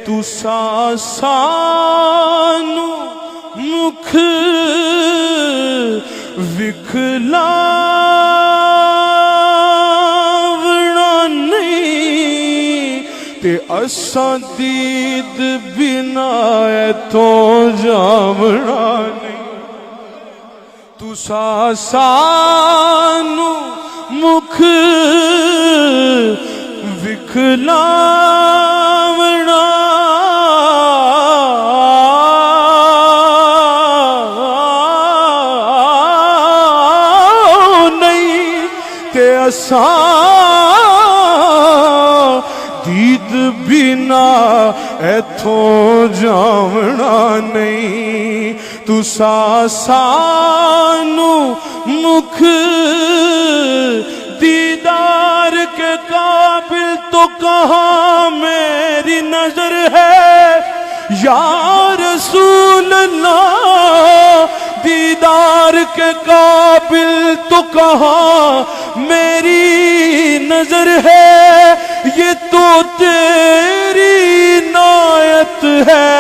तुसा सानू मुख विखलावना नहीं ते असां दीद बिना तो जावना नहीं। तुसा सानू मुख विखलावना नहीं ते असां दीद बिना एथों जावना नहीं। तुसा सानू मुख दीदार के काबिल तो कहाँ मेरी नजर है या रसूल अल्लाह। दीदार के काबिल तो कहाँ मेरी नजर है, ये तो तेरी नायत है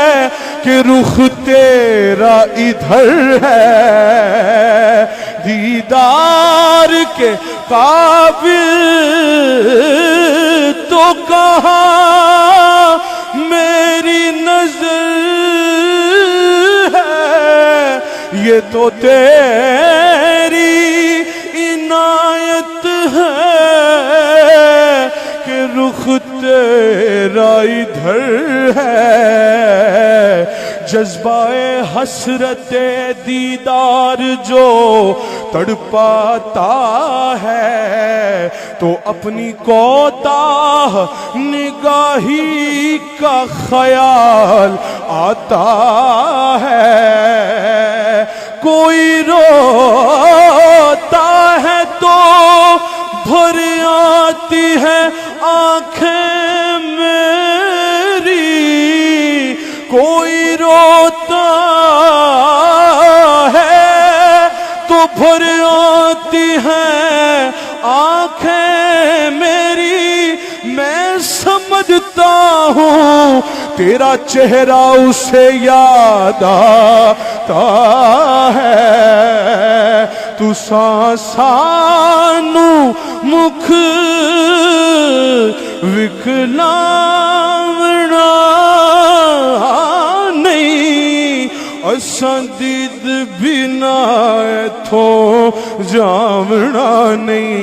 कि रुख तेरा इधर है। दीदार के काबिल तो कहाँ मेरी नजर है, ये तो तेरी इनायत है कि रुख तेरा इधर है। जज्बाए हसरते दीदार जो तड़पाता है तो अपनी कोताह निगाही का ख्याल आता है। कोई रोता है तो भर आती है आंखें मेरी, कोई रोता है तो भर आती है आंखें मेरी। मैं समझता हूँ तेरा चेहरा उसे याद आता है। तुसा सानू मुख विखलावना नहीं, असां दीद बिना थो जावना नहीं।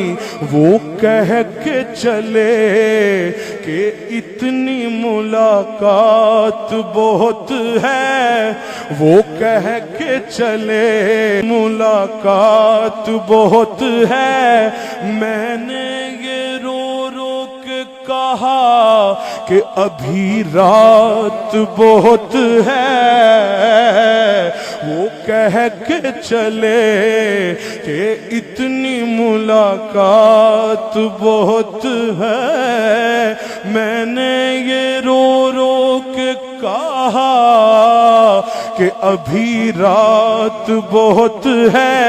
वो कह के चले कि इतनी मुलाकात बहुत है, वो कह के चले मुलाकात बहुत है। मैंने ये रो रो के कहा कि अभी रात बहुत है। वो कह के चले कि इतनी मुलाकात बहुत है। मैंने ये रो रो के कहा कि अभी रात बहुत है।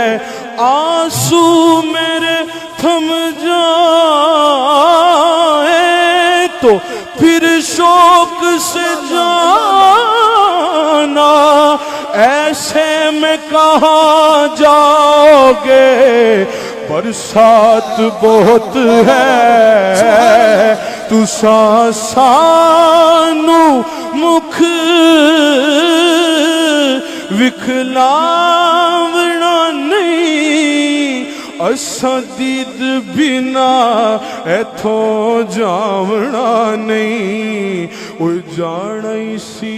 आंसू मेरे थम जाए तो फिर शौक से जाना, ऐसे में कहाँ जाओगे, बरसात बहुत है। तुसा सानू मुख विखलावना नहीं, असां दीद बिना एथों जावना नहीं। ओ जाना सी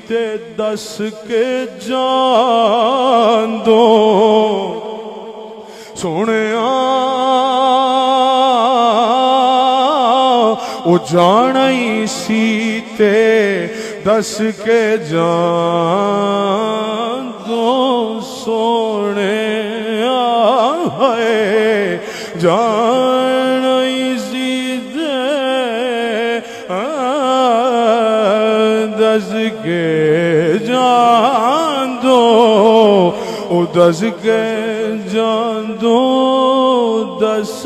ते दस के जान दो सोनिया, ओ जाना सी ते दस के जान दो सोने है। जाना सी ते दस के जान दो, ओ दस के जान दो, दस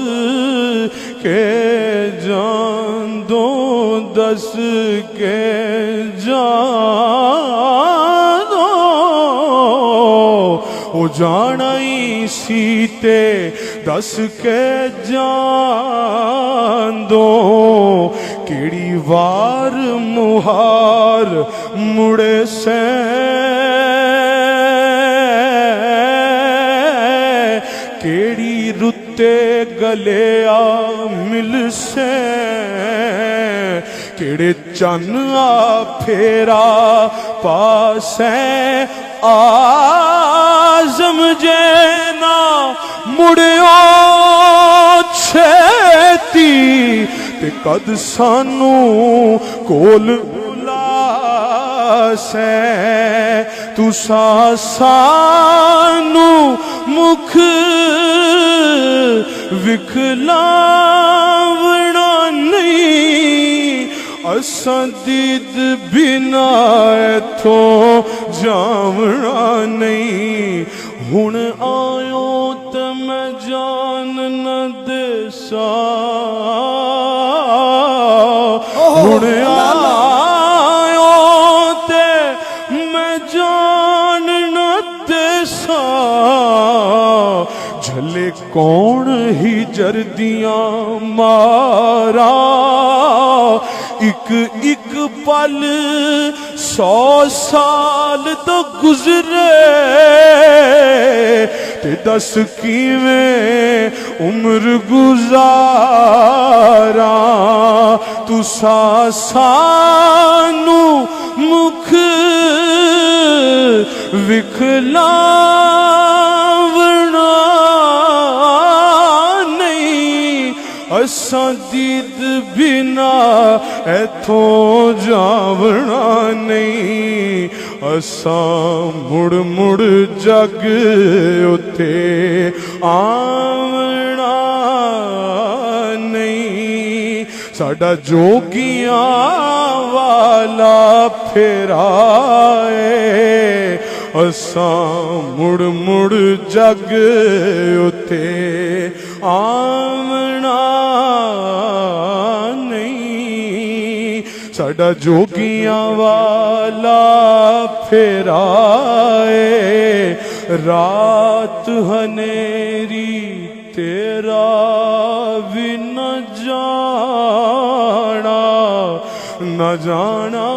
के जान दो, दस के जानो ओ जाना ही सीते दस के जान दो केड़ी वार मुहार मुड़े से केड़ी रुते गले आ मिल से केड़े चन आ फेरा पासे आजम जेना मुड़ियो छेती ते कद सानू कोल बुलासे तुसा सानू मुख विखलावना नहीं असां दीद बिना इथों जावना नहीं हुण आयो ते मैं जान न देसा हुण आयो ते मैं जान न देसा झले कौन ही जर्दियां मारा एक एक पल 100 साल तो गुजरे ते दस किवें उम्र गुजारा तुसा सानू मुख विखलावना नहीं असां दीद बिना एथों जावना नहीं असां मुड़ मुड़ जग उते आवना नहीं साडा जोगियां वाला फेराए असां मुड़ मुड़ जग उते आवना नहीं साडा जोगियां वाला फेराए रात हनेरी तेरा भी न जाना न जाना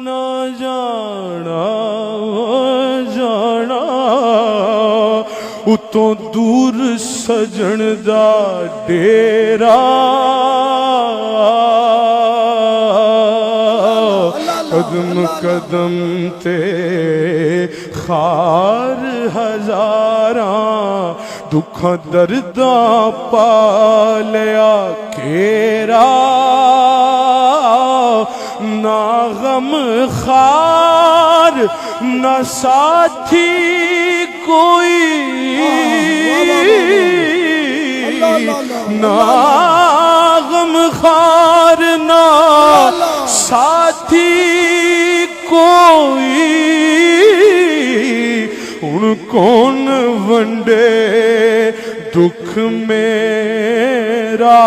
न जाना जाना उतों दूर सजन दा डेरा कदम कदम ते खार हजारां दुखां दर्दां पालिया घेरा ना गम खार ना साथी कोई ना गम खार ना साथी कोई हुण कौन वंडे दुख मेरा